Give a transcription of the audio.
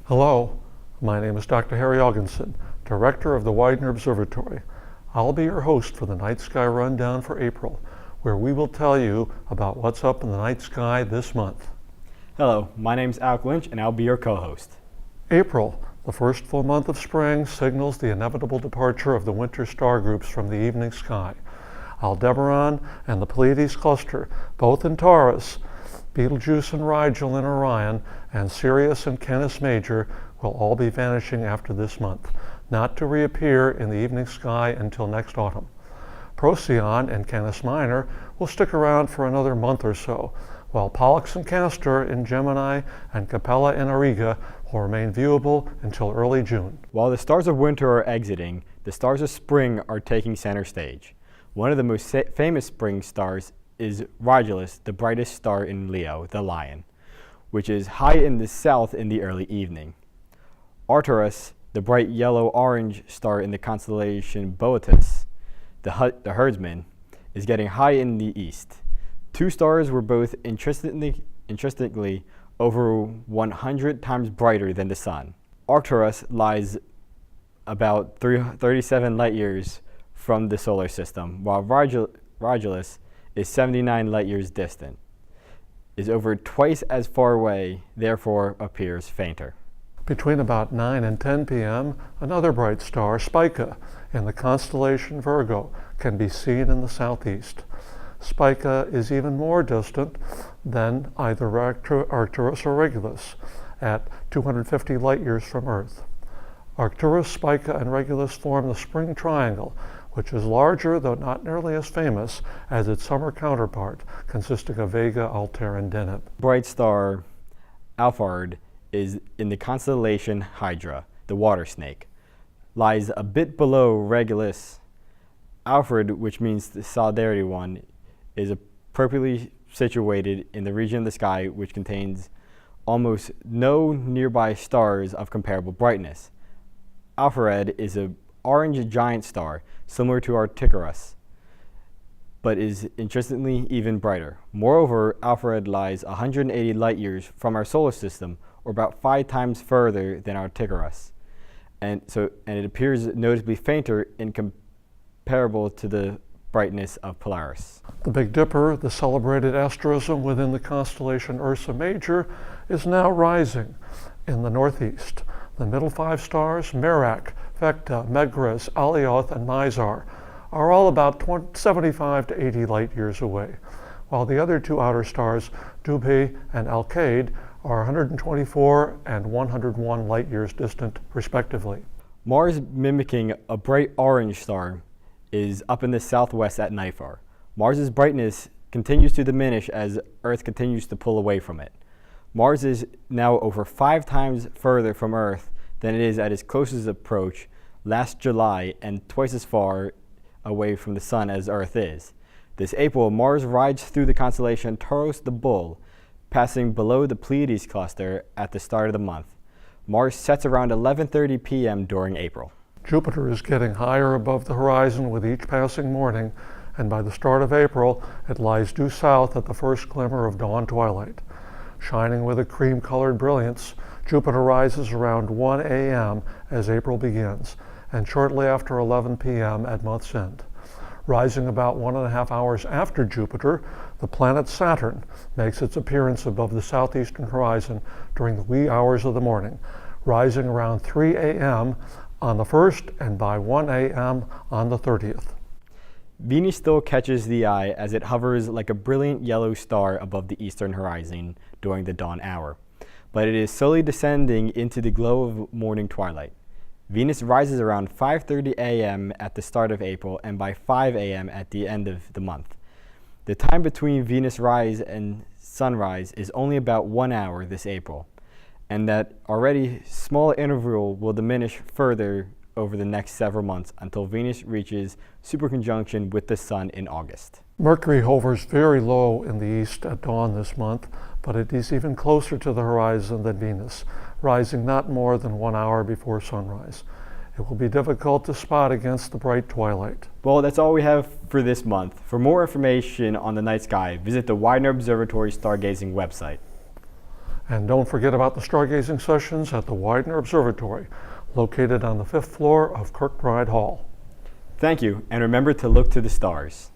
Hello, my name is Dr. Harry Elginson, Director of the Widener Observatory. I'll be your host for the Night Sky Rundown for April, where we will tell you about what's up in the night sky this month. Hello, my name is Alec Lynch and I'll be your co-host. April, the first full month of spring, signals the inevitable departure of the winter star groups from the evening sky. Aldebaran and the Pleiades cluster, both in Taurus, Betelgeuse and Rigel in Orion, and Sirius and Canis Major will all be vanishing after this month, not to reappear in the evening sky until next autumn. Procyon and Canis Minor will stick around for another month or so, while Pollux and Castor in Gemini and Capella in Auriga will remain viewable until early June. While the stars of winter are exiting, the stars of spring are taking center stage. One of the most famous spring stars is Regulus, the brightest star in Leo, the Lion, which is high in the south in the early evening. Arcturus, the bright yellow-orange star in the constellation Boötus, the herdsman, is getting high in the east. Two stars were both interestingly over 100 times brighter than the Sun. Arcturus lies about 37 light years from the solar system, while Regulus is 79 light years distant, is over twice as far away, therefore appears fainter. Between about 9 and 10 p.m., another bright star, Spica, in the constellation Virgo, can be seen in the southeast. Spica is even more distant than either Arcturus or Regulus, at 250 light years from Earth. Arcturus, Spica, and Regulus form the spring triangle, which is larger, though not nearly as famous, as its summer counterpart, consisting of Vega, Altair, and Deneb. Bright star Alphard is in the constellation Hydra, the water snake. Lies a bit below Regulus. Alphard, which means the solidarity one, is appropriately situated in the region of the sky which contains almost no nearby stars of comparable brightness. Alphared is an orange giant star, similar to Arcturus, but is interestingly even brighter. Moreover, Alphared lies 180 light years from our solar system, or about 5 times further than Arcturus, and it appears noticeably fainter and comparable to the brightness of Polaris. The Big Dipper, the celebrated asterism within the constellation Ursa Major, is now rising in the northeast. The middle 5 stars, Merak, Vecta, Megrez, Alioth, and Mizar, are all about 75 to 80 light years away, while the other 2 outer stars, Dubhe and Alkaid, are 124 and 101 light years distant, respectively. Mars, mimicking a bright orange star, is up in the southwest at nightfall. Mars's brightness continues to diminish as Earth continues to pull away from it. Mars is now over 5 times further from Earth than it is at its closest approach last July, and twice as far away from the Sun as Earth is. This April, Mars rides through the constellation Taurus the Bull, passing below the Pleiades cluster at the start of the month. Mars sets around 11:30 p.m. during April. Jupiter is getting higher above the horizon with each passing morning, and by the start of April, it lies due south at the first glimmer of dawn twilight. Shining with a cream-colored brilliance, Jupiter rises around 1 a.m. as April begins, and shortly after 11 p.m. at month's end. Rising about 1.5 hours after Jupiter, the planet Saturn makes its appearance above the southeastern horizon during the wee hours of the morning, rising around 3 a.m. on the 1st and by 1 a.m. on the 30th. Venus still catches the eye as it hovers like a brilliant yellow star above the eastern horizon during the dawn hour, but it is slowly descending into the glow of morning twilight. Venus rises around 5:30 a.m. at the start of April and by 5 a.m. at the end of the month. The time between Venus rise and sunrise is only about 1 hour this April, and that already small interval will diminish further over the next several months until Venus reaches superconjunction with the Sun in August. Mercury hovers very low in the east at dawn this month, but it is even closer to the horizon than Venus, rising not more than 1 hour before sunrise. It will be difficult to spot against the bright twilight. Well, that's all we have for this month. For more information on the night sky, visit the Widener Observatory Stargazing website. And don't forget about the stargazing sessions at the Widener Observatory, located on the 5th floor of Kirkbride Hall. Thank you, and remember to look to the stars.